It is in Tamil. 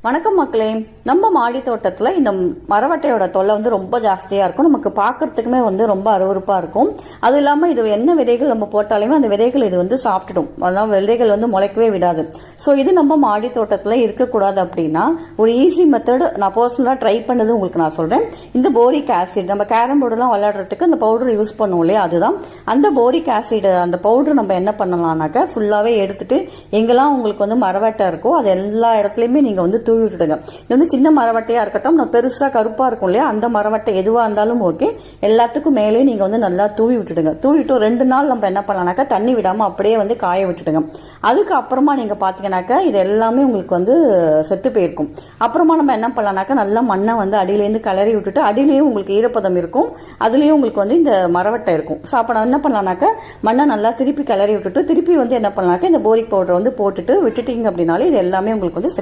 வணக்கம் மக்களே. நம்ம மாடி தோட்டத்துல இந்த மரவட்டையோட தொல்லை ரொம்ப ஜாஸ்தியா இருக்கும். நமக்கு பாக்குறதுக்குமே ரொம்ப அருவருப்பா இருக்கும். அது இல்லாம இது என்ன விதைகள் நம்ம போட்டாலுமே அந்த விதைகள் இது சாப்பிட்டுடும். அதான் விதைகள் முளைக்கவே விடாது. சோ இது நம்ம மாடி தோட்டத்துல இருக்கக்கூடாது அப்படின்னா ஒரு ஈஸி மெத்தட் நான் பர்சனலா ட்ரை பண்ணது உங்களுக்கு நான் சொல்றேன். இந்த போரிக் ஆசிட் நம்ம கேரம் போர்டு எல்லாம் விளையாடுறதுக்கு அந்த பவுடர் யூஸ் பண்ணுவோம் இல்லையா, அதுதான் அந்த போரிக் ஆசிட். அந்த பவுடர் நம்ம என்ன பண்ணலாம்னாக்க ஃபுல்லாவே எடுத்துட்டு எங்கெல்லாம் உங்களுக்கு மரவட்டை இருக்கோ அது எல்லா இடத்துலயுமே நீங்க தூவி விட்டுடுங்க. இது சின்ன மரவட்டையா இருக்கட்டும், பெருசா கருப்பா இருக்கும் இல்லையா, அந்த மரவட்டை எதுவா இருந்தாலும் ஓகே, எல்லாத்துக்கும் மேலே நீங்க நல்லா தூவி விட்டுடுங்க. தூவிட்டு 2 நாள் நம்ம என்ன பண்ணலாம்னாக்கா தண்ணி விடாம அப்படியே காய விட்டுடுங்க. அதுக்கு அப்புறமா நீங்க பாத்தீங்கன்னாக்கா இது எல்லாமே உங்களுக்கு செத்து போயிருக்கும். அப்புறமா நம்ம என்ன பண்ணலாம்னாக்கா நல்லா மண்ணை அடியிலேருந்து கிளறி விட்டுட்டு அடியிலேயும் உங்களுக்கு ஈரப்பதம் இருக்கும், அதுலயும் உங்களுக்கு இந்த மரவட்டை இருக்கும். ஸோ அப்ப என்ன பண்ணலாம்னாக்கா மண்ணை நல்லா திருப்பி கிளறி விட்டுட்டு திருப்பி என்ன பண்ணலாம்னாக்கா இந்த போரிக் பவுடர் போட்டுட்டு விட்டுட்டீங்க அப்படின்னாலே இது எல்லாமே உங்களுக்கு சரி.